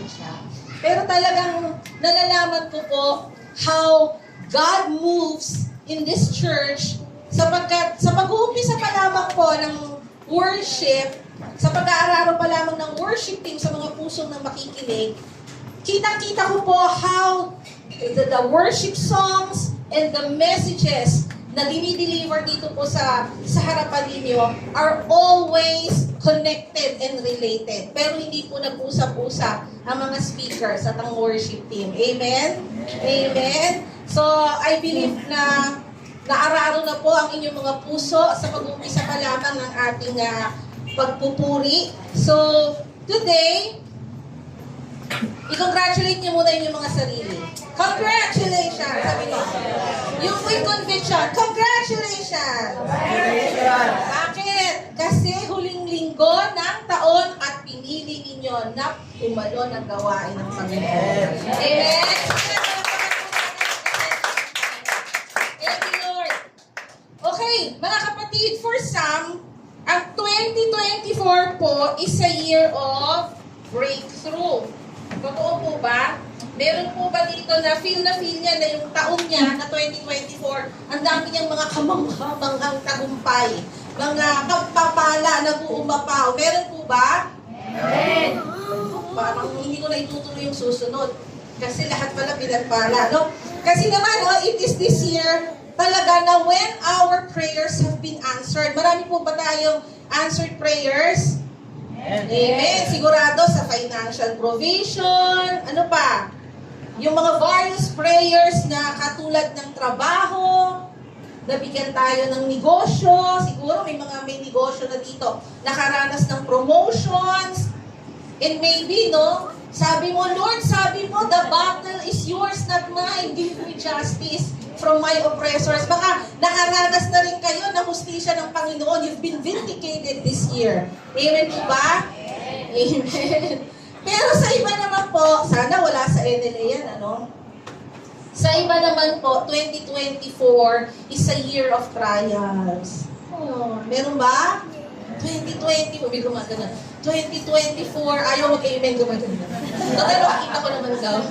siya. Pero talagang nalalaman ko po how God moves in this church sapagkat sa pag-uumpisa pa lamang po ng worship, sa pag-aararo pa lamang ng worship team sa mga pusong ng makikinig, kitang-kita ko po how the worship songs and the messages na dinideliver dito po sa harapan ninyo are always connected and related. Pero hindi po nag-usap-usap ang mga speakers at ang worship team. Amen? Amen? So, I believe na naararo na po ang inyong mga puso sa pag-umpisa pa lamang ng ating pagpupuri. So, today, i-congratulate niyo muna yung mga sarili. Congratulations! Sabi ko. Yung with conviction, congratulations! Bakit? Kasi huling linggo ng taon at pinili ninyo na umalo ng gawain ng Panginoon. Amen? Thank you, Lord. Okay, mga kapatid, for some, ang 2024 po is a year of breakthrough. Totoo po ba? Meron po ba dito na feel niya na yung taon niya na 2024, ang dami niyang mga kamangha-manghang tagumpay, mga pagpapala na buumapaw. Meron po ba? Amen. Parang hindi ko na itutuloy yung susunod. Kasi lahat pala pinagpala, no? Kasi naman, it is this year talaga na when our prayers have been answered. Marami po ba tayong answered prayers? Amen. Sigurado sa financial provision. Ano pa? Yung mga various prayers na katulad ng trabaho, nabigyan tayo ng negosyo. Siguro may negosyo na dito. Nakaranas ng promotions. And maybe, no? Sabi mo, Lord, the battle is yours, not mine. Give me justice from my oppressors. Baka nakaranas na rin kayo na hustisya ng Panginoon. You've been vindicated this year. Amen po ba? Amen. Pero sa iba naman po, sana wala sa NLA yan, ano? Sa iba naman po, 2024 is a year of trials. Oh, meron ba? 2020, may gumagana. 2024, ayaw mag-amen gumagana. Pero kita ko naman daw.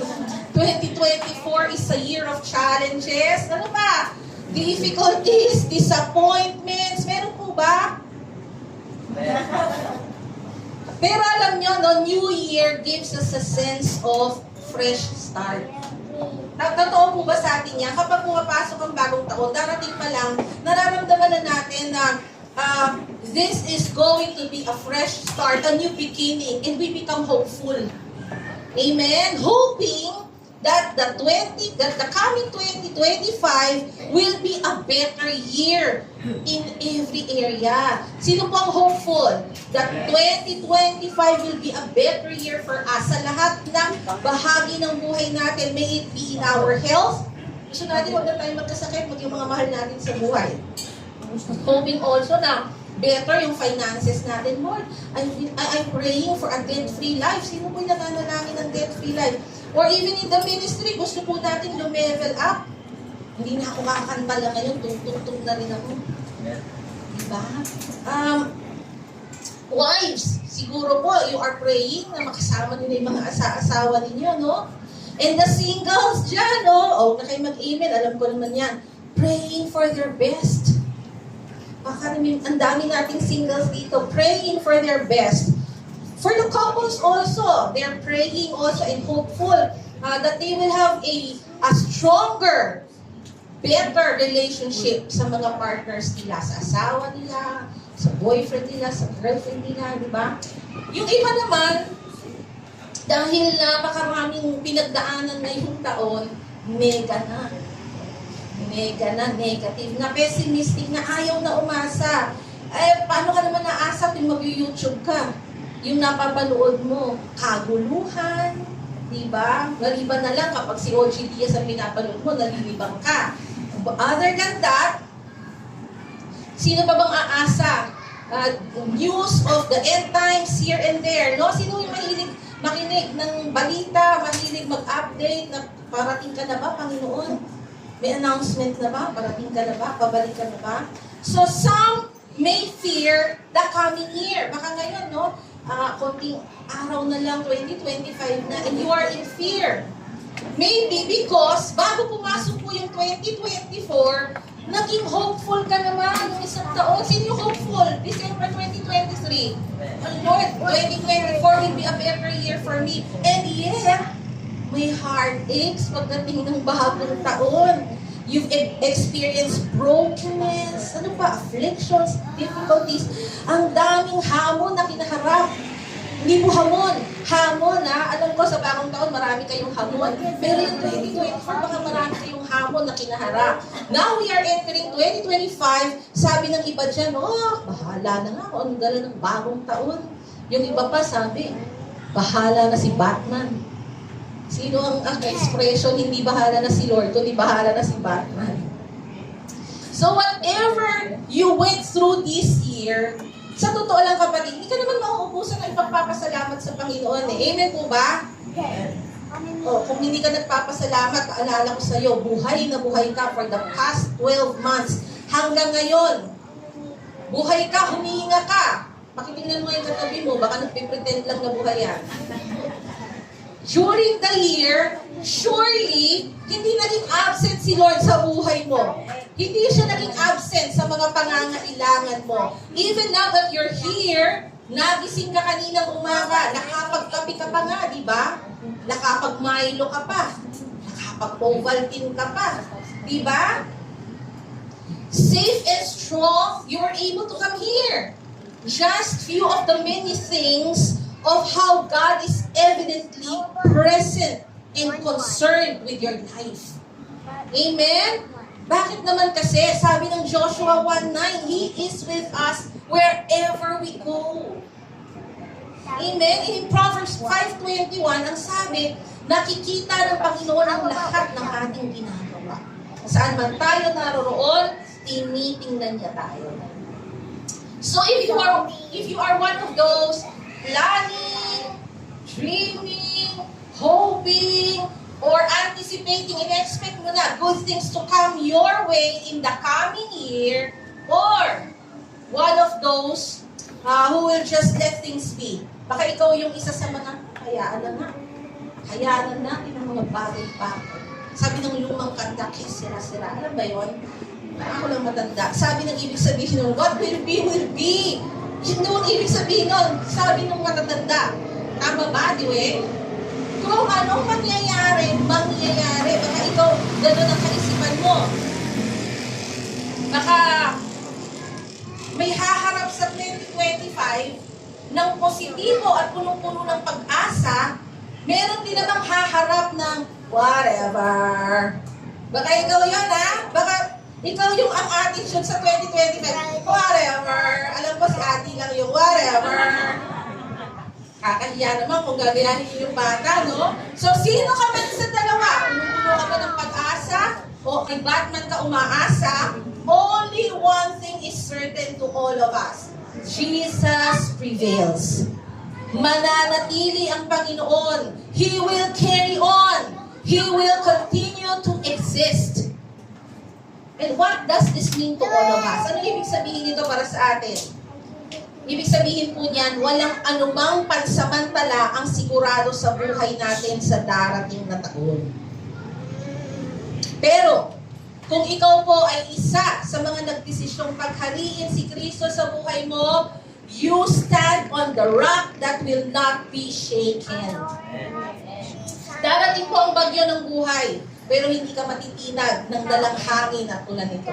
2024 is a year of challenges. Ano ba? Difficulties, disappointments. Meron po ba? Pero alam nyo, no, New Year gives us a sense of fresh start. Totoo po ba sa atin yan? Kapag pumapasok ang bagong taon, darating pa lang, nararamdaman na natin na this is going to be a fresh start, a new beginning, and we become hopeful. Amen? Hoping that the coming 2025 will be a better year in every area. Sino po ang hopeful that 2025 will be a better year for us sa lahat ng bahagi ng buhay natin? May it be in our health. Gusto natin huwag na tayo magkasakit, maging mga mahal natin sa buhay. Hoping also na better yung finances natin, Lord. I'm praying for a debt-free life. Sino po yung nananalangin ng debt-free life? Or even in the ministry, gusto po natin lumevel up. Hindi na ako kakanta lang ngayon, tugtog na rin ako. Diba? Wives, siguro po, you are praying na makasama nila yung mga asawa ninyo, no? And the singles dyan, no? O, na kayo mag-email, alam ko naman yan. Praying for their best. Baka ang dami nating singles dito, praying for their best. For the couples also, they're praying also and hopeful that they will have a stronger, better relationship sa mga partners nila, sa asawa nila, sa boyfriend nila, sa girlfriend nila, di ba? Yung iba naman, dahil napakaraming pinagdaanan na yung taon, mega na, negative na, pessimistic na, ayaw na umasa. Paano ka naman naasa kung mag-YouTube ka? Yung napapanood mo, kaguluhan, di ba? Maliban na lang kapag si OG Diaz ang pinapanood mo, nalilibang ka. Other than that, sino pa bang aasa? News of the end times here and there, no? Sino yung makinig ng balita, mahilig mag-update, na parating ka na ba, Panginoon? May announcement na ba? Parating ka na ba? Pabalik ka na ba? So some may fear the coming year. Baka ngayon, no? konting araw na lang, 2025 na, and you are in fear. Maybe because bago pumasok po yung 2024, naging hopeful ka naman yung isang taon. Sino yung hopeful? December 2023. Oh Lord, 2024 will be a better year for me. And yet, may heartaches pagdating ng bagong taon. You've experienced brokenness, ano pa, afflictions, difficulties. Ang daming hamon na kinaharap. Hindi mo hamon. Hamon, ha? Alam ko, sa bagong taon, marami kayong hamon. Pero yung 2024, baka marami kayong hamon na kinaharap. Now we are entering 2025. Sabi ng iba dyan, bahala na nga kung anong gala ng bagong taon. Yung iba pa sabi, bahala na si Batman. Sino ang expression, hindi bahala na si Lord, kundi bahala na si Batman. So whatever you went through this year, sa totoo lang kapatid, hindi ka naman mauubusan ng pagpapasalamat sa Panginoon eh. Amen po ba? Yes. Kung hindi ka nagpapasalamat, paalala ko sa iyo, buhay na buhay ka for the past 12 months. Hanggang ngayon, buhay ka, humihinga ka. Pakitingnan mo yung katabi mo, baka nagpipretend lang na buhay yan. During the year, surely, hindi naging absent si Lord sa buhay mo. Hindi siya naging absent sa mga pangangailangan mo. Even now that you're here, nagising ka kaninang umaga, nakapagkapi ka pa nga, di ba? Nakapag-Milo ka pa. Nakapag-Ovaltine ka pa. Di ba? Safe and strong, you were able to come here. Just few of the many things of how God is evidently present and concerned with your life. Amen? Bakit naman kasi, sabi ng Joshua 1:9, He is with us wherever we go. Amen? In Proverbs 5:21, ang sabi, nakikita ng Panginoon ang lahat ng ating ginagawa. Saan man tayo naroroon, tinitingnan niya tayo. So if you are one of those planning, dreaming, hoping, or anticipating and expect mo na good things to come your way in the coming year, or one of those who will just let things be. Baka ikaw yung isa sa mga hayaan na nga. Hayaan na natin ang mga bagay-bagay. Sabi ng lumang kanta, sira-sira. Alam ba yun? Ako lang matanda. Sabi ng ibig sabihin nun, what will be, will be. Hindi ang ibig sabihin nun, sabi ng matatanda. Tama ba, di we? Kung anong mangyayari, mangyayari. Baka ikaw, gano'n ang kaisipan mo. Baka may haharap sa 2025 ng positibo at punong-puno ng pag-asa, meron din namang haharap ng whatever. Baka ikaw yun, ha? Baka ikaw yung ang attitude sa 2025. Whatever. Alam ko si Ate lang yung whatever. Kakahiya naman kung gagayahin yung bata, no? So, sino ka man sa dalawa? Puno ka ba ng pag-asa? O kay Batman ka umaasa? Only one thing is certain to all of us. Jesus prevails. Mananatili ang Panginoon. He will carry on. He will continue to exist. And what does this mean to all of us? Ano ibig sabihin nito para sa atin? Ibig sabihin po niyan, walang anumang pansamantala ang sigurado sa buhay natin sa darating na taon. Pero, kung ikaw po ay isa sa mga nagdesisyong paghariin si Kristo sa buhay mo, you stand on the rock that will not be shaken. Darating po ang bagyo ng buhay, pero hindi ka matitinag ng dalang hangin at tulad nito.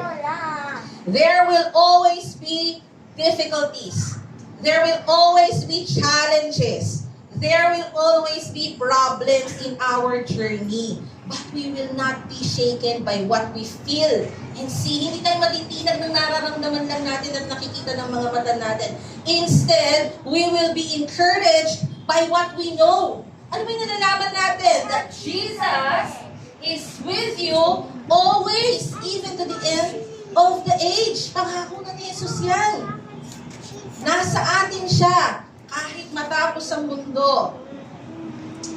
There will always be difficulties. There will always be challenges. There will always be problems in our journey. But we will not be shaken by what we feel and see. Hindi tayo matitinag ng nararamdaman lang natin at nakikita ng mga mata natin. Instead, we will be encouraged by what we know. Ano ba yung nalalaman natin? That Jesus is with you always, even to the end of the age. Pangako na ni Jesus yan. Nasa atin siya, kahit matapos ang mundo.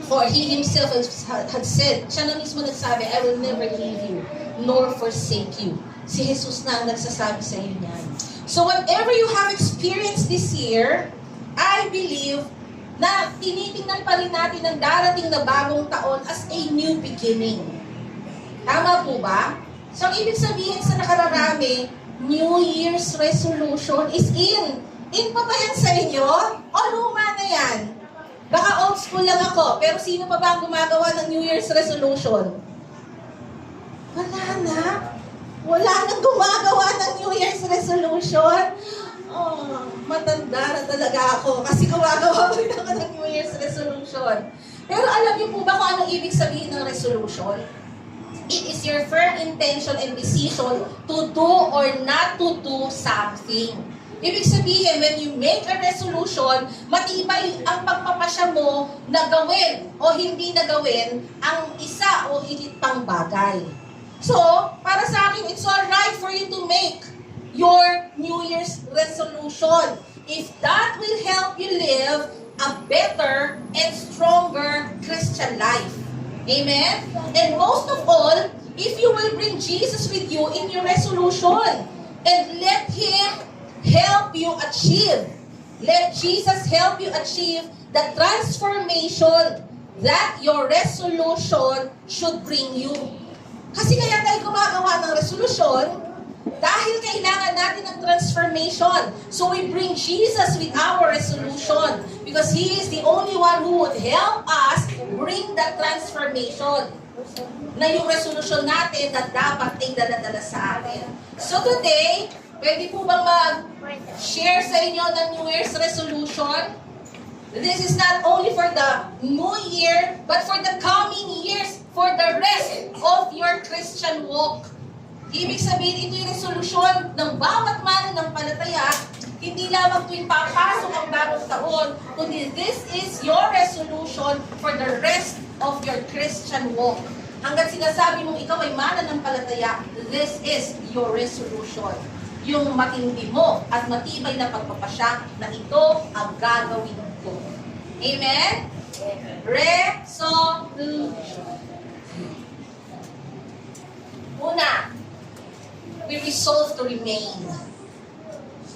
For He Himself had said, siya na mismo nagsabi, I will never leave you, nor forsake you. Si Jesus na ang nagsasabi sa iyo niyan. So whatever you have experienced this year, I believe na tinitingnan pa rin natin ang darating na bagong taon as a new beginning. Tama po ba? So, ang ibig sabihin sa nakararami, New Year's resolution is in. In pa ba yan sa inyo? O luma na yan? Baka old school lang ako, pero sino pa ba ang gumagawa ng New Year's resolution? Wala na. Wala nang gumagawa ng New Year's resolution. Oh, matanda na talaga ako kasi gumagawa ko ako ng New Year's resolution. Pero alam niyo po ba kung anong ibig sabihin ng resolution? It is your firm intention and decision to do or not to do something. Ibig sabihin, when you make a resolution, matibay ang pagpapasya mo na gawin o hindi na gawin ang isa o higit pang bagay. So, para sa akin, it's alright for you to make your New Year's resolution if that will help you live a better and stronger Christian life. Amen? And most of all, if you will bring Jesus with you in your resolution and let Him help you achieve. Let Jesus help you achieve the transformation that your resolution should bring you. Kasi kaya tayo gumagawa ng resolution dahil kailangan natin ng transformation. So we bring Jesus with our resolution because He is the only one who would help us bring that transformation na yung resolution natin na dapat ay daladala sa atin. So today, pwede po bang mag-share sa inyo ng New Year's resolution? This is not only for the new year, but for the coming years, for the rest of your Christian walk. Ibig sabihin, ito yung resolution ng bawat mananampalataya, hindi lamang tuwing papasok ang bagong taon, kundi this is your resolution for the rest of your Christian walk. Hanggat sinasabi mong ikaw ay mananampalataya, this is your resolution. Yung matindi mo at matibay na pagpapasya na ito ang gagawin ko. Amen? Resolution. Una, we resolve to remain.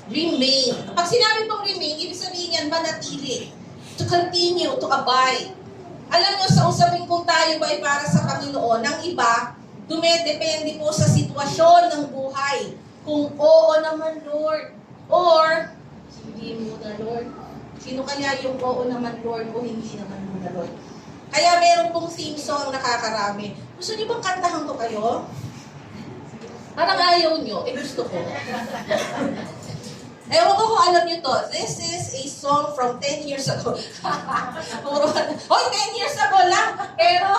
Remain. Pag sinabi pong remain, ibig sabihin yan, manatili. To continue, to abide. Alam nyo, sa usapin kung tayo ba ay para sa Panginoon, ang iba, dumedepende po sa sitwasyon ng buhay. Kung oo naman, Lord, or hindi muna, Lord. Sino kaya yung oo naman, Lord, o hindi naman muna, Lord? Kaya meron pong theme song nakakarami. Gusto niyo bang kantahan ko kayo? Parang ayaw nyo, gusto ko. Ewan ko kung alam nyo to. This is a song from 10 years ago. 10 years ago lang. Pero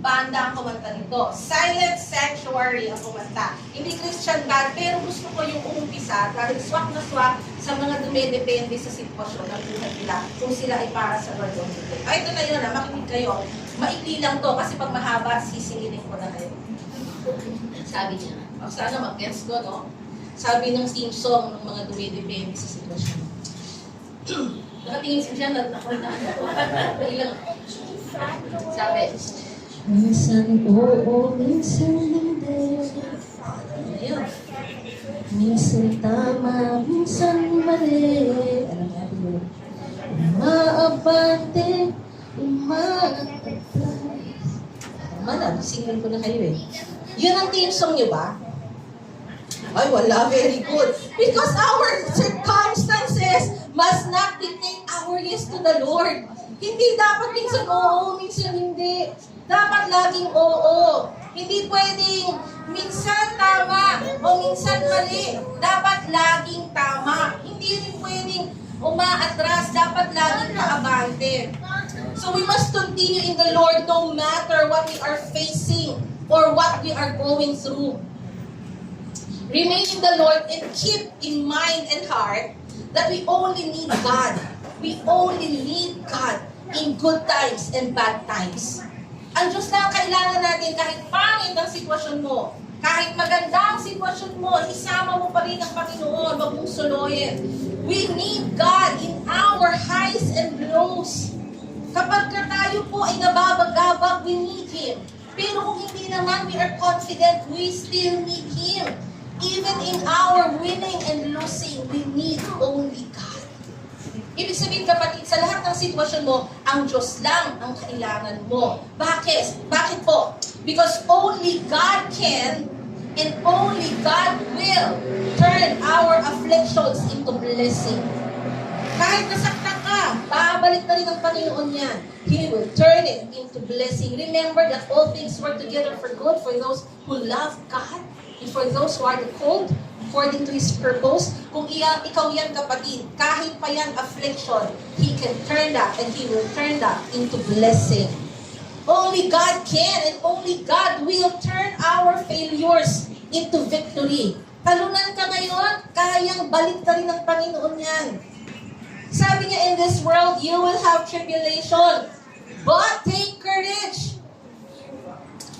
banda ang kumanta nito. Silent Sanctuary ang kumanta. Hindi Christian band, pero gusto ko yung umpisa dahil swak na swak sa mga dumedepende sa sitwasyon ng buhay nila kung sila ay para sa Lord. Ito na yun, makinig kayo. Maikli lang to kasi pag mahaba, sisingilin ko na kayo. Sabi niya, sana mag-gets ko, no? Sabi ng theme song ng mga dumidepende sa sitwasyon. Nakatingin siya na ako na ilang. Sabi, minsan oo, minsan hindi. Ayun. Minsan tama, minsan mali. Alam nga po. Umaabante, umaabante. Singin ko na kayo eh. Yun ang theme song niyo ba? Ay, wala. Very good. Because our circumstances must not dictate our yes to the Lord. Hindi dapat minsan oo, minsan hindi. Dapat laging oo. Hindi pwedeng minsan tama o minsan mali. Dapat laging tama. Hindi rin pwedeng umaatras. Dapat laging kaabante. So we must continue in the Lord no matter what we are facing or what we are going through. Remain in the Lord and keep in mind and heart that we only need God. We only need God in good times and bad times. Ang Diyos lang kailangan natin kahit pangit ang sitwasyon mo, kahit maganda ang sitwasyon mo, isama mo pa rin ang Panginoon, wag mong suluhin. We need God in our highs and lows. Kapag tayo po ay nababagabag, we need Him. Pero kung hindi naman, we are confident, we still need Him. Even in our winning and losing, we need only God. Ibig sabihin, kapatid, sa lahat ng sitwasyon mo, ang Diyos lang ang kailangan mo. Bakit? Bakit po? Because only God can and only God will turn our afflictions into blessing. Kahit nasaktan ka, babalik na rin ang Panginoon yan. He will turn it into blessing. Remember that all things work together for good for those who love God and for those who are called according to His purpose. Kung ikaw yan, kapatid, kahit pa yan affliction, He can turn that and He will turn that into blessing. Only God can and only God will turn our failures into victory. Talunan ka ngayon, kayang balik ka rin ng Panginoon yan. Sabi niya, in this world, you will have tribulation. But take courage.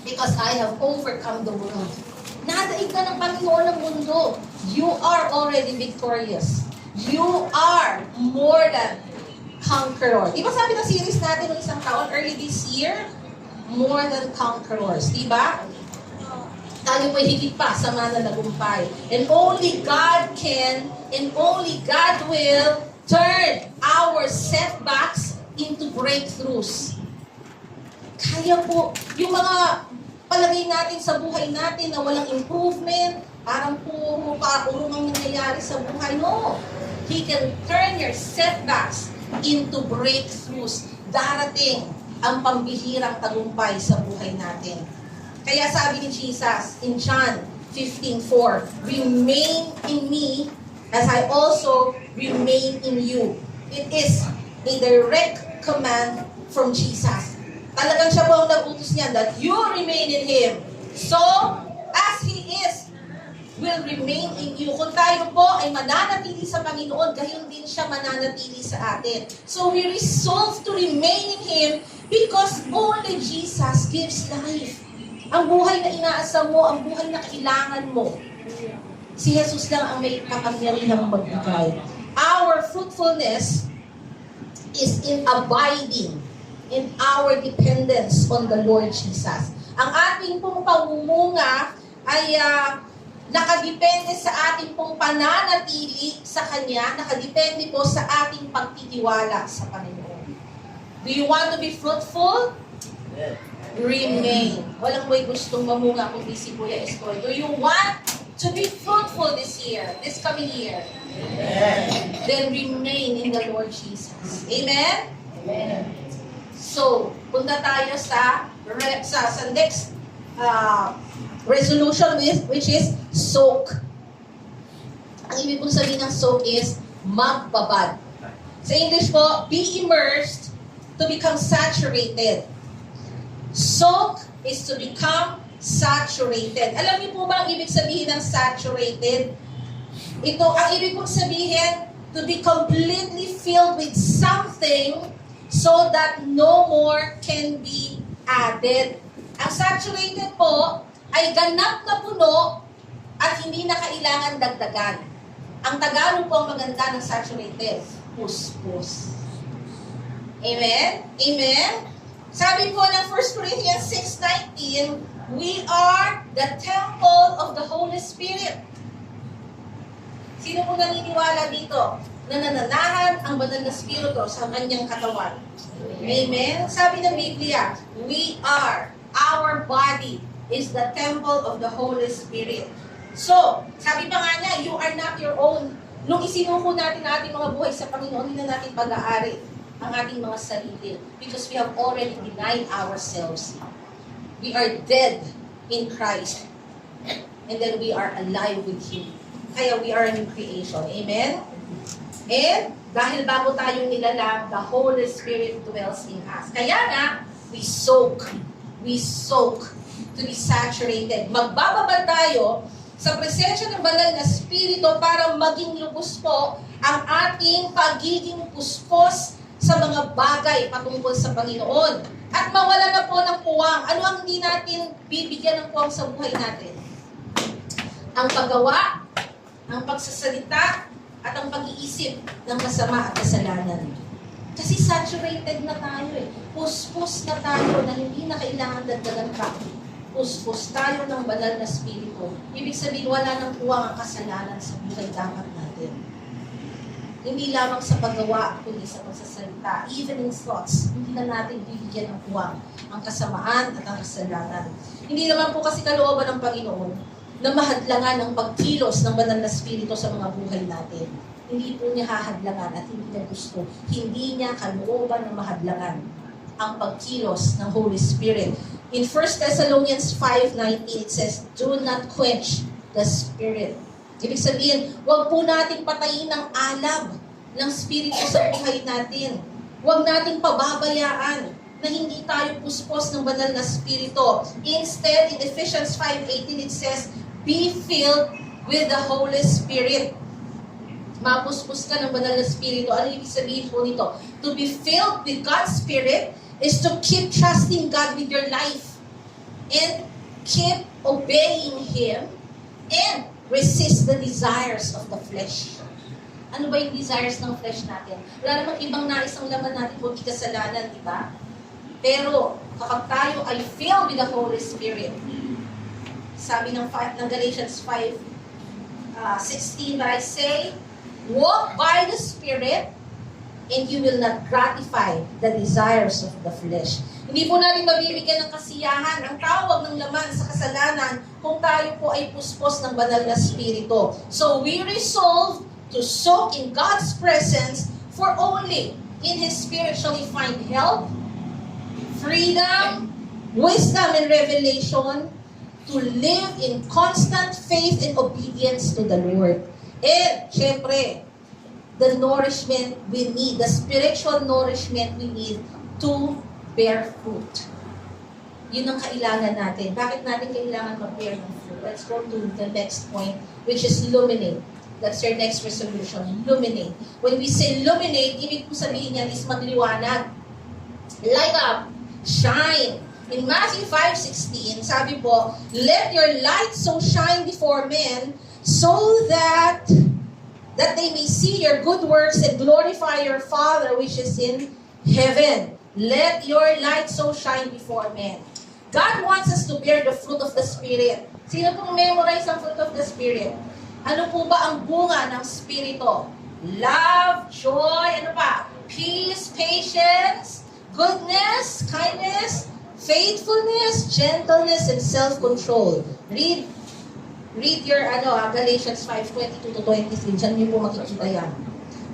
Because I have overcome the world. Nadaig ka ng Panginoon ng mundo. You are already victorious. You are more than conqueror. Di ba sabi ng series natin ng isang taon early this year? More than conquerors. Di ba? Tayo po'y higit pa sa mananagumpay. And only God can and only God will turn our setbacks into breakthroughs. Kaya po, yung mga palagay natin sa buhay natin na walang improvement, parang puro ang nangyayari sa buhay. No. He can turn your setbacks into breakthroughs. Darating ang pambihirang tagumpay sa buhay natin. Kaya sabi ni Jesus in John 15:4, remain in me as I also remain in you. It is a direct command from Jesus. Talagang siya po ang nag-utos niya that you remain in Him. So, as He is, will remain in you. Kung tayo po ay mananatili sa Panginoon, gayon din siya mananatili sa atin. So, we resolve to remain in Him because only Jesus gives life. Ang buhay na inaasam mo, ang buhay na kailangan mo. Si Jesus lang ang may kapangyarihang magbigay. Our fruitfulness is in abiding in our dependence on the Lord Jesus. Ang ating pong pamumunga ay nakadepende sa ating pong pananatili sa Kanya, nakadepende po sa ating pagtitiwala sa Panginoon. Do you want to be fruitful? Remain. Walang may gustong mamunga kung si Kuya Eskoy. Do you want to be fruitful this year, this coming year? Amen. Then remain in the Lord Jesus. Amen? Amen. So, punta tayo sa next resolution which is soak. Ang ibig kong sabihin ng soak is magbabad. Sa English po, be immersed to become saturated. Soak is to become saturated. Alam niyo po ba ang ibig sabihin ng saturated? Ito, ang ibig kong sabihin, to be completely filled with something so that no more can be added. Ang saturated po ay ganap na puno at hindi na kailangan dagdagan. Ang Tagalog po ang maganda ng saturated, puspos. Amen? Amen? Sabi po ng 1 Corinthians 6:19, we are the temple of the Holy Spirit. Sino po naniniwala dito? Nananahan ang banal na spirito sa kanyang katawan. Amen? Sabi ng Biblia, our body is the temple of the Holy Spirit. So, sabi pa nga niya, you are not your own. Nung isinuko natin ang ating mga buhay sa Panginoon, hindi na natin pag-aari ang ating mga sarili. Because we have already denied ourselves. We are dead in Christ. And then we are alive with Him. Kaya we are a new creation. Amen? And dahil bago tayong nilalang, the Holy Spirit dwells in us. Kaya nga, we soak to be saturated. Magbababad tayo sa presensya ng banal na Espiritu para maging lubos po ang ating pagiging puspos sa mga bagay patungkol sa Panginoon. At mawala na po ng puwang. Ano ang hindi natin bibigyan ng puwang sa buhay natin? Ang paggawa, ang pagsasalita, at ang pag-iisip ng masama at kasalanan. Kasi saturated na tayo eh. Puspos na tayo na hindi na kailangan dagdagan pa. Puspos tayo ng banal na Espiritu. Ibig sabihin, wala nang puwang ang kasalanan sa buhay dapat natin. Hindi lamang sa paggawa, kundi sa pagsasalita. Even in thoughts, hindi na natin bibigyan ng puwang ang kasamaan at ang kasalanan. Hindi naman po kasi kalooban ng Panginoon na mahadlangan ang pagkilos ng banal na spirito sa mga buhay natin. Hindi po niya hahadlangan at hindi niya gusto. Hindi niya kalooban na mahadlangan ang pagkilos ng Holy Spirit. In 1 Thessalonians 5:19, it says, "Do not quench the Spirit." Ibig sabihin, huwag po nating patayin ang alab ng Spirito sa buhay natin. Huwag nating pababayaan na hindi tayo puspos ng banal na Spirito. Instead, in Ephesians 5:18, it says, "Be filled with the Holy Spirit." Mapuspos ka ng banal na Spirito. Ano ibig sabihin po nito? To be filled with God's Spirit is to keep trusting God with your life and keep obeying Him and resist the desires of the flesh. Ano ba yung desires ng flesh natin? Wala namang ibang nais ang laman natin kung kasalanan, di ba? Pero kapag tayo ay filled with the Holy Spirit, sabi ng Galatians 5:16, but I say, walk by the Spirit, and you will not gratify the desires of the flesh. Hindi po natin mabibigyan ng kasiyahan ang tawag ng laman sa kasalanan kung tayo po ay puspos ng banal na spirito. So we resolve to soak in God's presence, for only in His Spirit shall we find help, freedom, wisdom, and revelation to live in constant faith and obedience to the Lord. And, syempre, the nourishment we need, the spiritual nourishment we need to bear fruit. Yun ang kailangan natin. Bakit natin kailangan mag-bear ng fruit? Let's go to the next point, which is illuminate. That's your next resolution, illuminate. When we say illuminate, ibig po sabihin yan is magliwanag. Light up, shine. In Matthew 5:16, sabi po, let your light so shine before men so that they may see your good works and glorify your Father which is in heaven. Let your light so shine before men. God wants us to bear the fruit of the Spirit. Sino pong memorize ang fruit of the Spirit? Ano po ba ang bunga ng Spirito? Love, joy, ano pa? Peace, patience, goodness, kindness, faithfulness, gentleness, and self-control. Read your Galatians 5:22-23. Diyan niyo po makikita yan.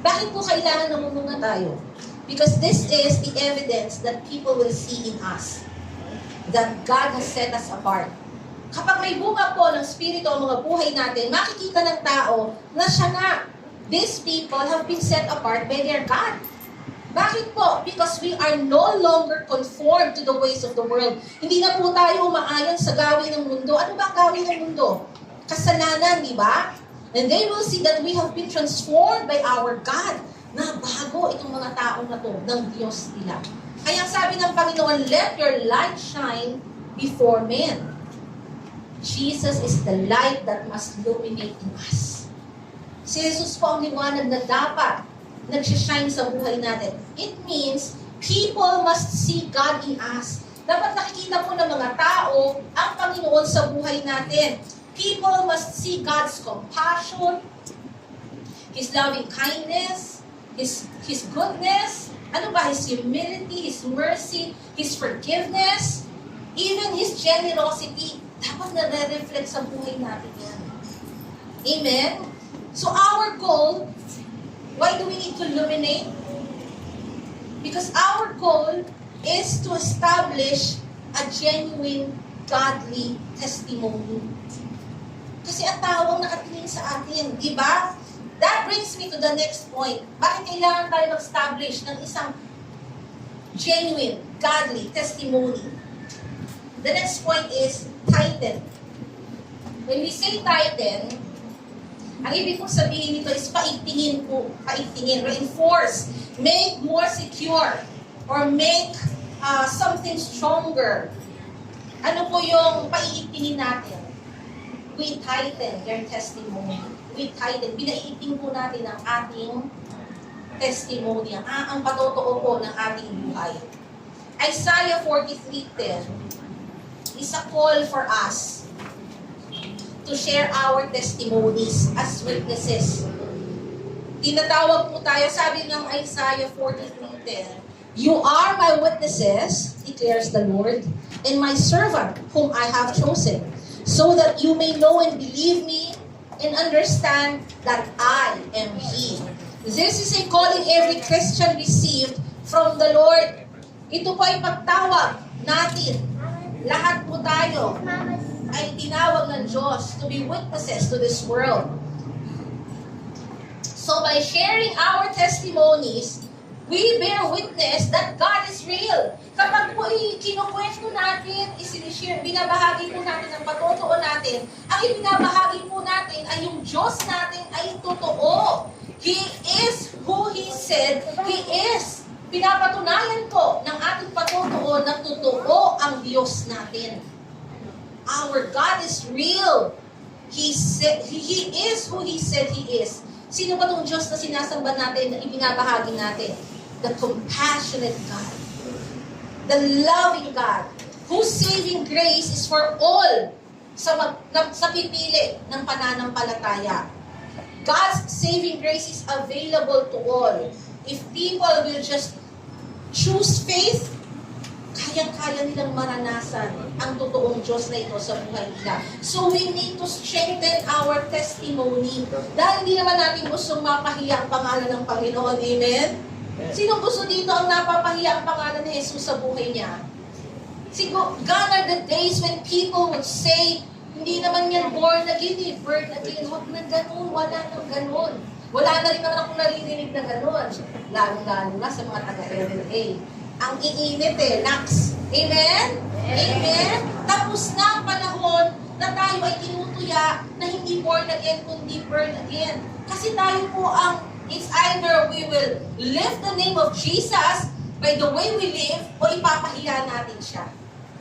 Bakit po kailangan namumunga tayo? Because this is the evidence that people will see in us. That God has set us apart. Kapag may bunga po ng Spirito ang mga buhay natin, makikita ng tao na siya nga. These people have been set apart by their God. Bakit po? Because we are no longer conformed to the ways of the world. Hindi na po tayo umaayon sa gawin ng mundo. Ano ba ang gawin ng mundo? Kasalanan, di ba? And they will see that we have been transformed by our God. Na bago itong mga taong na to ng Diyos nila. Kaya sabi ng Panginoon, let your light shine before men. Jesus is the light that must illuminate in us. Si Jesus po ang liwanag na dapat nagsishine sa buhay natin. It means people must see God in us. Dapat nakikita po ng mga tao ang Panginoon sa buhay natin. People must see God's compassion, His loving kindness, His goodness, His humility, His mercy, His forgiveness, even His generosity. Dapat nare-reflect sa buhay natin yan. Amen? So our goal, why do we need to illuminate? Because our goal is to establish a genuine, godly testimony. Kasi ang tawang nakatingin sa atin, di ba? That brings me to the next point. Bakit kailangan tayo mag-establish ng isang genuine, godly testimony? The next point is tighten. When we say tighten, ang ibig kong sabihin nito is paigtingin po, paigtingin, reinforce, make more secure, or make something stronger. Ano po yung paiigtingin natin? We tighten your testimony. We tighten, pinaiiting po natin ang ating testimony, ang patotoo po ng ating buhay. Isaiah 43:10 is a call for us to share our testimonies as witnesses tinatawag po tayo, sabi ng Isaiah 43:10, "You are my witnesses, declares the Lord, and my servant whom I have chosen, so that you may know and believe me and understand that I am He." This is a calling every Christian received from the Lord. Ito po ay pagtawag natin. Lahat po tayo ay tinawag ng Diyos to be witnesses to this world. So by sharing our testimonies, we bear witness that God is real. Kapag po kinukwento natin, isinishare, binabahagi po natin ang patotoo natin, ang ibinabahagi po natin ay yung Diyos natin ay totoo. He is who He said He is. Pinapatunayan po ng ating patotoo na totoo ang Diyos natin. Our God is real. He is who He said He is. Sino ba itong Diyos na sinasamba natin, na ibinabahagi natin? The compassionate God. The loving God. Whose saving grace is for all sa pipili ng pananampalataya. God's saving grace is available to all. If people will just choose faith, kayang-kaya nilang maranasan ang totoong Diyos na ito sa buhay nila. So we need to strengthen our testimony. Dahil hindi naman natin gustong mapahiya ang pangalan ng Panginoon. Amen? Sino gusto dito ang napapahiya ang pangalan ni Jesus sa buhay niya? Gone are the days when people would say, hindi naman yan born again, birth again. Huwag na ganun, wala nang ganun. Wala na rin naman akong naririnig na ganun. Lalo-lalo na sa mga taga-LLA. Ang iinit Nax. Amen? Amen? Tapos na ang panahon na tayo ay tinutuya na hindi born again, kundi burn again. Kasi tayo po it's either we will live the name of Jesus by the way we live, o ipapahiya natin siya.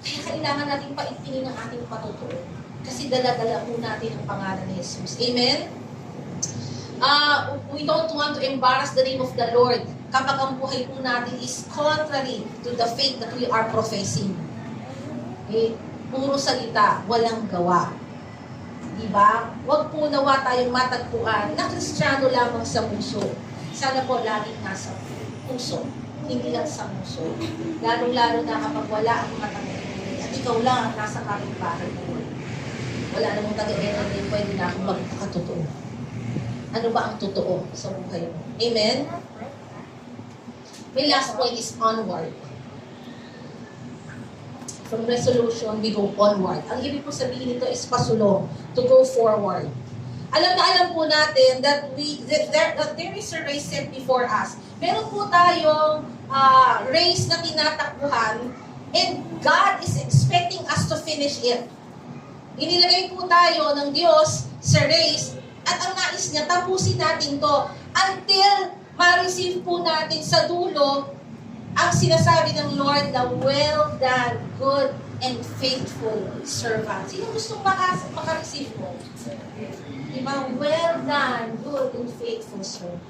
Kaya kailangan natin paigtingin ang ating patotoo. Kasi dala-dala po natin ang pangalan ni Jesus. Amen? We don't want to embarrass the name of the Lord kapag ang buhay po natin is contrary to the faith that we are professing. Okay? Puro salita, walang gawa. Diba? Huwag po nawa tayong matagpuan na Kristiyano lamang sa puso. Sana po laging nasa puso, hindi lang sa puso. Lalo-lalo na kapag wala ang matagpuan. At ikaw lang ang nasa kapitbahay mo. Wala namang taga-energy, pwede na akong magpakatotoo. Ano ba ang totoo sa buhay mo? Amen? My last point is onward. From resolution, we go onward. Ang ibig po sabihin nito is pasulong, to go forward. Alam na alam po natin that there is a race set before us. Meron po tayong race na tinatakbuhan, and God is expecting us to finish it. Inilagay po tayo ng Diyos sa race, at ang nais niya, tapusin natin to until ma-receive po natin sa dulo ang sinasabi ng Lord na well done, good and faithful servant. Sino gustong maka-receive mo? Diba? Well done, good and faithful servant.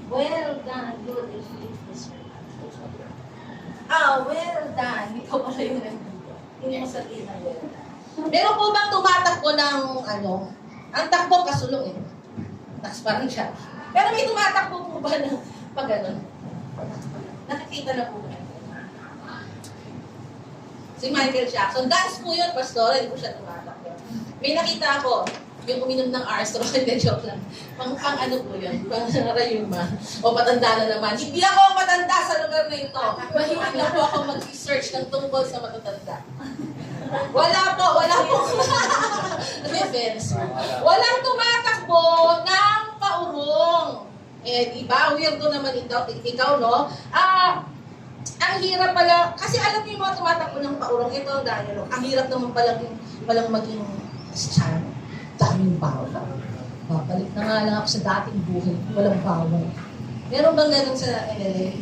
Well done, good and faithful servant. Well done. Ikaw pala yung nandito. Hindi mo sabihin na well done. Meron po bang tumatakbo ng ang takbo kasulong Tapos parang siya. Pero may tumatakbo po ba ng pag gano'n? Nakikita na po. Si Michael Jackson. Dance po yun, pastor. Hindi po siya tumatakbo. May nakita ako, yung uminom ng Arstro. Hindi, joke lang. Pang ano po yun? Pang rayuma. O matanda na naman. Hindi ako matanda sa lugar na ito. Mahilig na po ako mag-research ng tungkol sa matatanda. Wala po. Defense. Walang tumatakbo ng paurong. Diba? Weirdo naman ikaw, no? Ang hirap pala, kasi alam niyo yung mga tumatakbo ng paurong, ito ang dialogue. Ang hirap naman palang maging Christian. Daming bawal. Babalik na nga lang ako sa dating buhay. Walang bawal. Meron bang ganun sa LLA?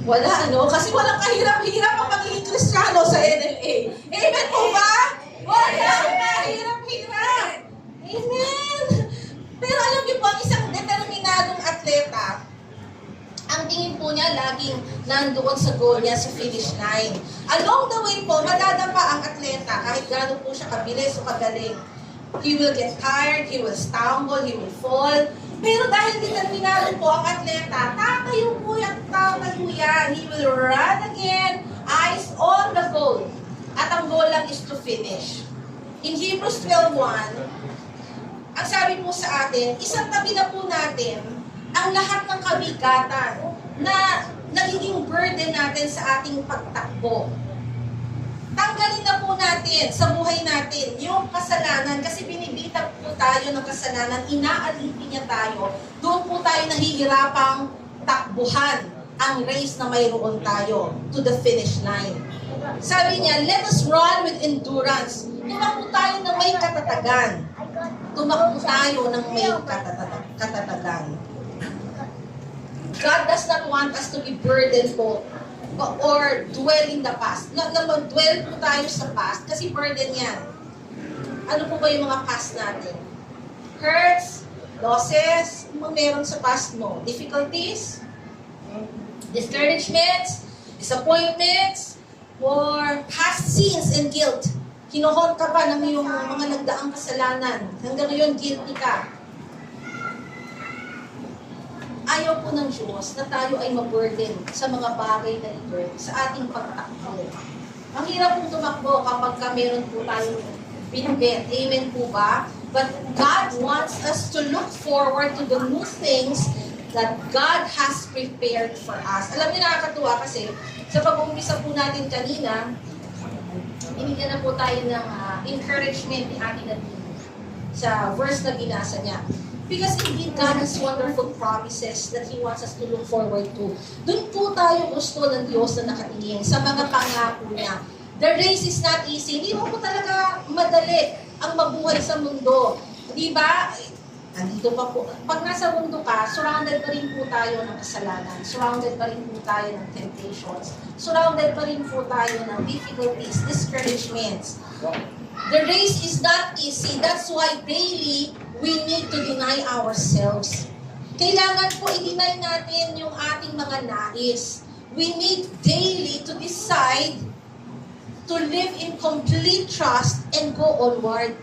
Wala, Kasi walang kahirap-hirap ang magiging Kristiyano sa NLA. Amen po ba? Walang kahirap-hirap. Amen. Pero alam niyo po, ang isang determinadong atleta, ang tingin po niya laging nandoon sa goal niya, sa finish line. Along the way po, madadapa ang atleta kahit gano'n po siya kabilis o kagaling. He will get tired, he will stumble, he will fall. Pero dahil determinado po ang atleta, tatayo po yan, tatayo yan. He will run again, eyes on the goal. At ang goal lang is to finish. In Hebrews 12:1, ang sabi po sa atin, isang tabi na po natin ang lahat ng kabigatan na nagiging burden natin sa ating pagtakbo. Tanggalin na po natin sa buhay natin yung kasalanan kasi binibitag po tayo ng kasalanan, inaalipin niya tayo. Doon po tayo nahihirapang takbuhan ang race na mayroon tayo to the finish line. Sabi niya, let us run with endurance. Tumakbo tayo ng may katatagan. Tumakbo tayo ng may katatagan. God does not want us to be burdened po or dwell in the past. Na mag-dwell po tayo sa past kasi burden yan. Ano po ba yung mga past natin? Hurts, losses, ano meron sa past mo? Difficulties, discouragements, disappointments, or past sins and guilt. Kinuhon ka ba ng iyong mga nagdaang kasalanan? Hanggang ngayon, guilty ka. Ayaw po ng Diyos na tayo ay maburden sa mga bagay na ito, sa ating pagtakbo. Ang hirap pong tumakbo kapag meron po tayong binibet. Amen po ba? But God wants us to look forward to the new things that God has prepared for us. Alam niyo, nakakatuwa kasi sa pag-umpisa po natin kanina, binigyan na po tayo ng encouragement ni Ate Nadine sa verse na binasa niya. Because indeed, God has wonderful promises that He wants us to look forward to. Doon po tayo gusto ng Diyos na nakatingin sa mga pangako niya. The race is not easy. Hindi mo po talaga madali ang mabuhay sa mundo. Di ba? Andito pa po. Pag nasa mundo ka, surrounded pa rin po tayo ng kasalanan. Surrounded pa rin po tayo ng temptations. Surrounded pa rin po tayo ng difficulties, discouragements. The race is not easy. That's why daily, we need to deny ourselves. Kailangan po i-deny natin yung ating mga nais. We need daily to decide to live in complete trust and go onward.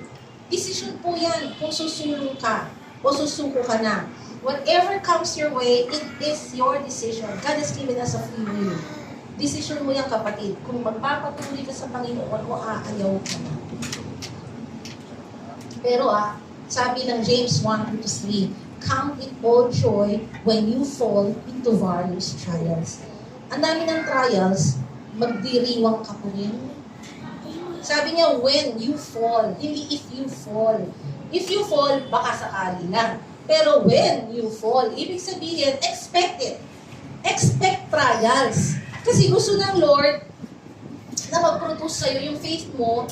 Decision po yan kung susulong ka o susuko ka na. Whatever comes your way, it is your decision. God has given us a free will. Decision mo yan, kapatid. Kung magpapatuloy ka sa Panginoon o aayaw ka na. Pero sabi ng James 1:3, count it all joy when you fall into various trials. Ang dami ng trials, magdiriwang ka po rin. Sabi niya, when you fall, hindi if you fall. If you fall, baka sakali lang. Pero when you fall, ibig sabihin, expect it. Expect trials. Kasi gusto ng Lord na mag-produce sa'yo yung faith mo.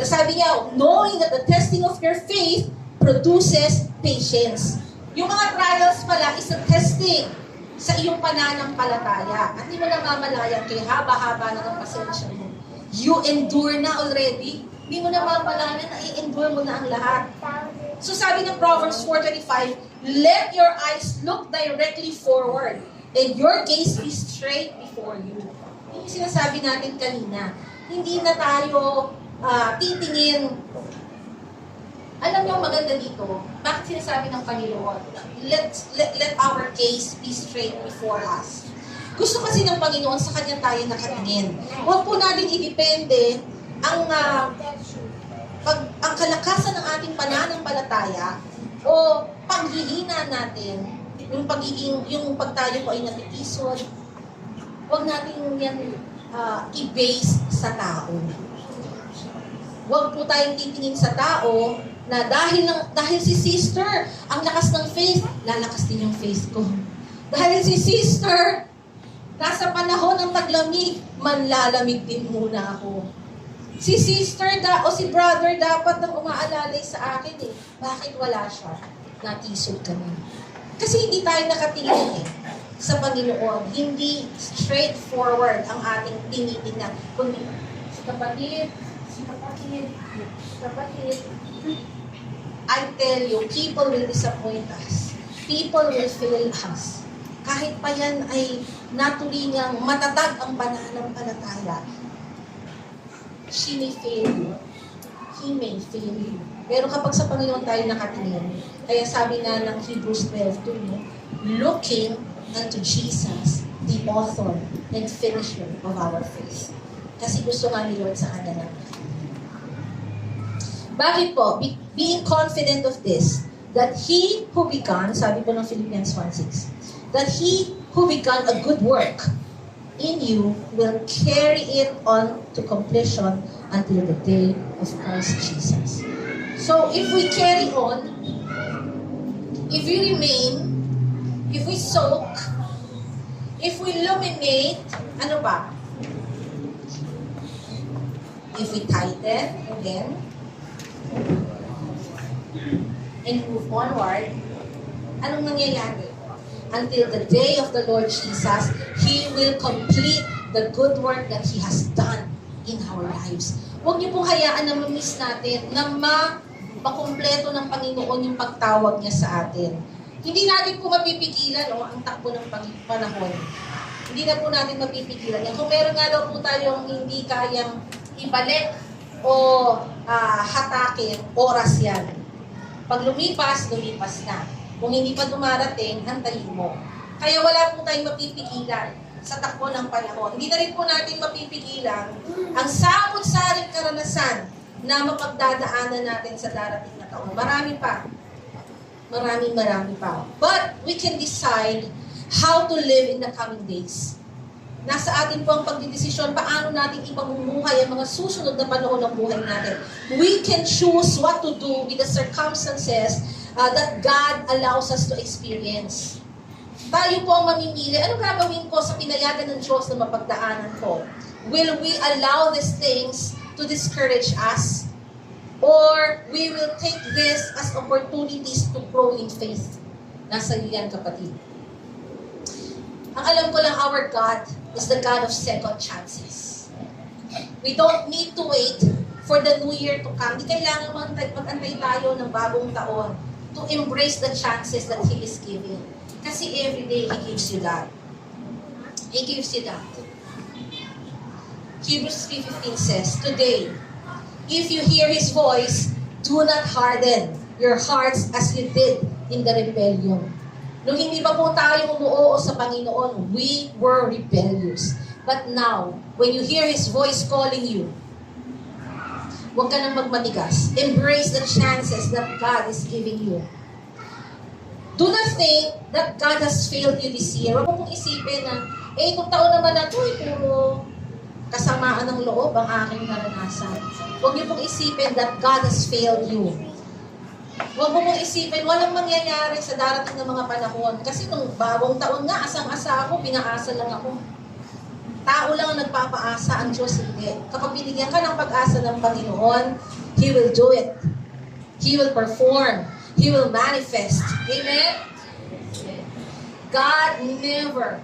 Sabi niya, knowing that the testing of your faith produces patience. Yung mga trials pala is a testing sa iyong pananampalataya. At hindi mo namamalayan kay haba-haba na ng pasensya mo. You endure na already. Hindi mo namamalayan na i-endure mo na ang lahat. So sabi ng Proverbs 4:25, let your eyes look directly forward and your gaze be straight before you. Yung sinasabi natin kanina, hindi na tayo titingin. Alam niyo ang maganda dito, bakit sinasabi ng Panginoon, let our gaze be straight before us. Gusto kasi ng Panginoon sa Kanya tayo nakatingin. Huwag po natin idepende ang kalakasan ng ating pananampalataya o paghihina natin, yung pag tayo po ay natitisod, huwag natin yan i-base sa tao. Huwag po tayong titingin sa tao na dahil si sister, ang lakas ng faith, lalakas din yung faith ko. Dahil si sister, nasa panahon ng taglamig, manlalamig din muna ako. Si sister o si brother dapat nang umaalalay sa akin eh. Bakit wala siya? Natisod kami. Kasi hindi tayo nakatingin sa Panginoon. Hindi straightforward ang ating tinitingnan. Kundi, kapatid, I tell you, people will disappoint us. People will fail us. Kahit pa yan ay naturingang matatag ang pananampalataya, she may fail you. He he may fail you. Pero kapag sa Panginoon tayo nakatingin, kaya sabi nga ng Hebrews 12:2, looking unto Jesus, the author and finisher of our faith. Kasi gusto nga ni Lord sa kanya na. Bakit po? Being confident of this, that He who began, sabi po ng Philippians 1:6, that He who began a good work in you will carry it on to completion until the day of Christ Jesus. So, if we carry on, if we remain, if we soak, if we illuminate, ano ba? If we tighten, again, and move onward, anong nangyayari? Until the day of the Lord Jesus, He will complete the good work that He has done in our lives. Huwag niyo pong hayaan na ma-miss natin, na makumpleto ng Panginoon yung pagtawag niya sa atin. Hindi natin po mapipigilan ang takbo ng panahon. Hindi na po natin mapipigilan yan. Kung meron nga daw po tayong hindi kayang ibalik o hatakin, oras yan. Pag lumipas, lumipas na. Kung hindi pa dumarating, hantayin mo. Kaya wala po tayong mapipigilan sa takbo ng panahon. Hindi na rin po natin mapipigilan ang samot-saring karanasan na mapagdadaanan natin sa darating na taon. Marami pa. Marami pa. But we can decide how to live in the coming days. Nasa atin po ang pagdidesisyon paano natin ipamumuhay ang mga susunod na panahon ng buhay natin. We can choose what to do with the circumstances that God allows us to experience. Tayo po ang mamimili. Ano gagawin ko sa pinayagan ng Diyos na mapagdaanan ko? Will we allow these things to discourage us? Or we will take this as opportunities to grow in faith? Nasa iyo yan, kapatid. Ang alam ko lang, our God is the God of second chances. We don't need to wait for the new year to come. Di kailangan mag-antay tayo ng bagong taon to embrace the chances that He is giving. Kasi every day, He gives you that. He gives you that. Hebrews 3:15 says, today, if you hear His voice, do not harden your hearts as you did in the rebellion. Nung hindi pa po tayo umuoo sa Panginoon, we were rebellious. But now, when you hear His voice calling you, huwag ka nang magmatigas. Embrace the chances that God is giving you. Do not think that God has failed you this year. Huwag mong isipin na, itong taon naman na ito, puro kasamaan ng loob ang aking naranasan. Huwag niyo pong isipin that God has failed you. Huwag mo mong isipin, walang mangyayari sa darating ng mga panahon. Kasi nung bagong taon nga, asang-asa ako, pinaasa lang ako. Tao lang ang nagpapaasa, ang Diyos hindi. Kapag binigyan ka ng pag-asa ng Panginoon, He will do it. He will perform. He will manifest. Amen? God never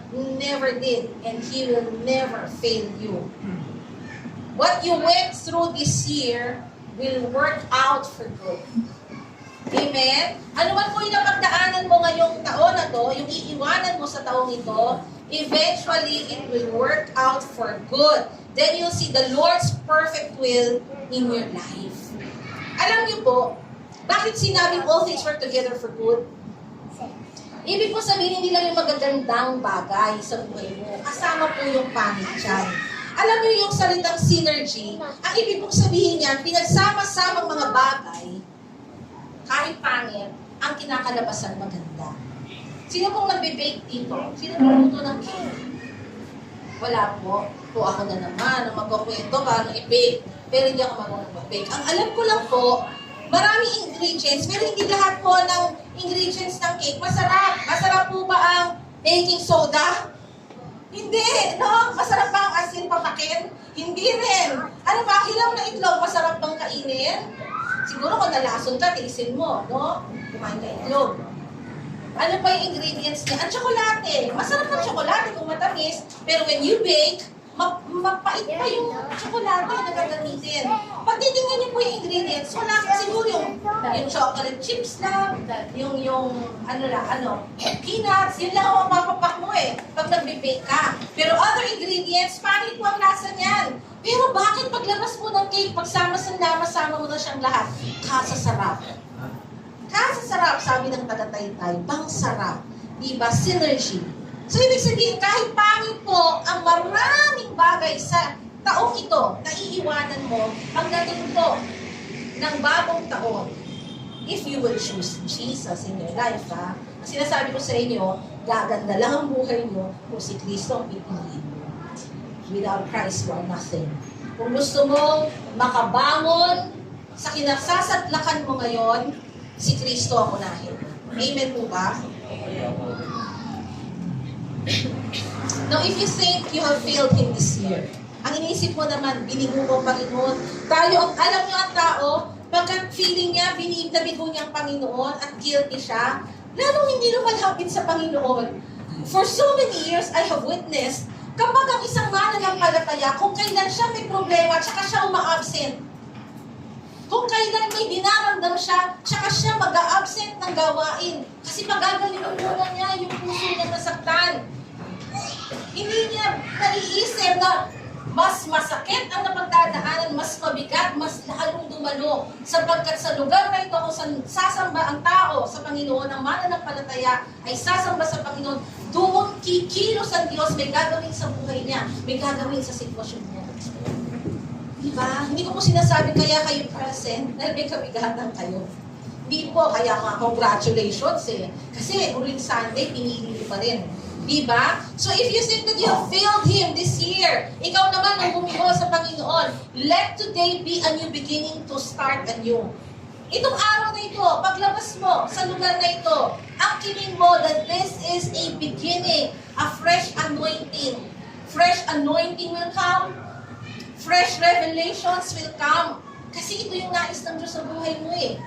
did, and He will never fail you. What you went through this year will work out for good. Amen? Ano man po yung napagdaanan mo ngayong taon na to, yung iiwanan mo sa taong ito, eventually it will work out for good. Then you'll see the Lord's perfect will in your life. Alam niyo po, bakit sinabing all things work together for good? Ibig po sabihin, hindi lang yung magagandang bagay sa buhay mo. Kasama po yung pangit dyan. Alam niyo yung salitang synergy, ang ibig pong sabihin niyan, pinagsama-samang mga bagay, kahit pangit, ang kinakalabasan maganda. Sino pong nagbe-bake dito? Sino pong luto ng cake? Wala po. Po ako na naman, ang magkukwento paano i-bake. Pero hindi ako marunong mag-bake. Ang alam ko lang po, maraming ingredients, pero hindi lahat po ng ingredients ng cake masarap. Masarap po ba ang baking soda? Hindi, no? Masarap ba ang asin papakin? Hindi rin. Ano ba, hilaw na itlog, masarap bang kainin? Siguro kung nalason ka, tiisin mo, no? Kumain ka itlog. Ano pa yung ingredients niya? Ang tsokolate. Masarap ang tsokolate kung matamis, pero when you bake, mapait pa yung tsokolate na gagamitin. Pag titingnan niyo po yung ingredients, wala siguro yung chocolate chips lang, yung peanuts, yun lang ang mapapak mo pag nagbe-bake ka. Pero other ingredients, pangit po ang lasa niyan. Pero bakit paglabas mo ng cake, pagsama-sama mo na siyang lahat. Kasasarap. Kasasarap, sabi ng taga-Taytay. Bang sarap. Diba? Synergy. So, ibig sabihin, kahit pangit po ang maraming bagay sa taong ito, naiiwanan mo ang natuto ng bagong taon. If you will choose Jesus in your life, ha? Sinasabi ko sa inyo, gaganda lang ang buhay nyo kung si Kristo ang pipiliin. Without Christ, you are nothing. Kung gusto mo makabangon sa kinasasatlakan mo ngayon, si Kristo ang unahin. Amen po ba? Now, if you think you have failed Him this year, ang inisip mo naman, binigo ko ang Panginoon. Alam nyo ang tao, pagka feeling niya, binigo niya ang Panginoon at guilty siya, lalong hindi lumalapit sa Panginoon. For so many years, I have witnessed, kapag ang isang mananampalataya, kung kailan siya may problema, tsaka siya uma-absent. Kung kailan may dinaramdam siya, tsaka siya mag-a-absent ng gawain. Kasi magagaling muna niya yung puso niya nasaktan. Hindi niya naiisip na mas masakit ang napagdadaanan, mas mabigat, mas lalong dumalo. Sapagkat sa lugar na ito, kung sasamba ang tao sa Panginoon, ang mananampalataya ay sasamba sa Panginoon, doon kikilos ang Diyos, may gagawin sa buhay niya, may gagawin sa sitwasyon niya. Diba? Hindi ko po sinasabi kaya kayo present, dahil may kabigatan kayo. Hindi po, kaya mga congratulations eh. Kasi uling Sunday, pinili pa rin. Diba? So if you think that you have failed Him this year, ikaw naman ang humingo sa Panginoon, let today be a new beginning to start anew. Itong araw na ito, paglabas mo sa lugar na ito, akinin mo that this is a beginning, a fresh anointing. Fresh anointing will come. Fresh revelations will come. Kasi ito yung nais ng Diyos sa buhay mo eh.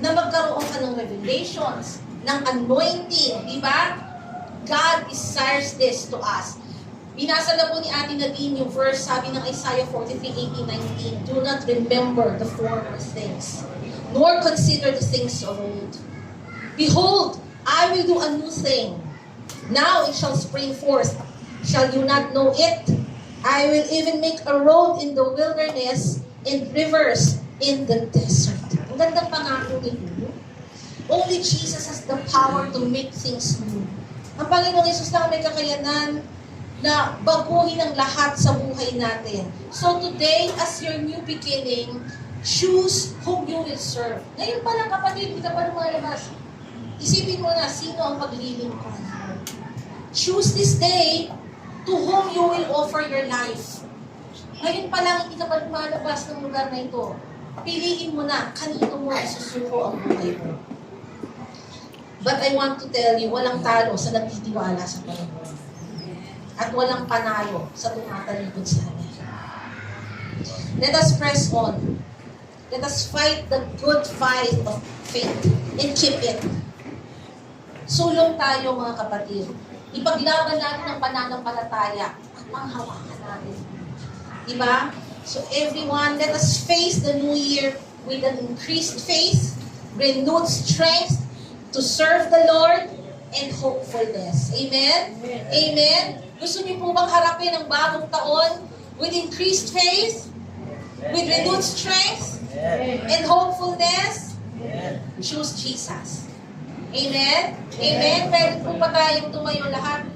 Na magkaroon ka ng revelations, ng anointing, di ba? God desires this to us. Binasa na po ni Ate Nadine yung verse, sabi ng Isaiah 43:18-19, do not remember the former things, nor consider the things of old. Behold, I will do a new thing. Now it shall spring forth. Shall you not know it? I will even make a road in the wilderness and rivers in the desert. Ang gandang pangako nito. Only Jesus has the power to make things new. Ang Panginoong Yesus lang may kakayanan na baguhin ang lahat sa buhay natin. So today, as your new beginning, choose whom you will serve. Ngayon pa lang kapatid, hindi ka pa lumalabas. Isipin mo na, sino ang paglilingkod mo? Choose this day to whom you will offer your life. Ngayon pa lang, hindi ka pa lumalabas ng lugar na ito. Piliin mo na, kanino mo isusuko ang buhay mo. But I want to tell you, walang talo sa nagtitiwala sa Panginoon. At walang panalo sa tumatalikod sa Kanya. Let us press on. Let us fight the good fight of faith and keep it. Sulong tayo mga kapatid. Ipaglaban natin ang pananampalataya at panghawakan natin. Diba? So everyone, let us face the new year with an increased faith, renewed strength, to serve the Lord and hopefulness. Amen? Amen? Amen? Gusto niyo po bang harapin ang bagong taon with increased faith, with renewed strength, and hopefulness? Choose Jesus. Amen? Amen? Pwede po ba tayong tumayo lahat?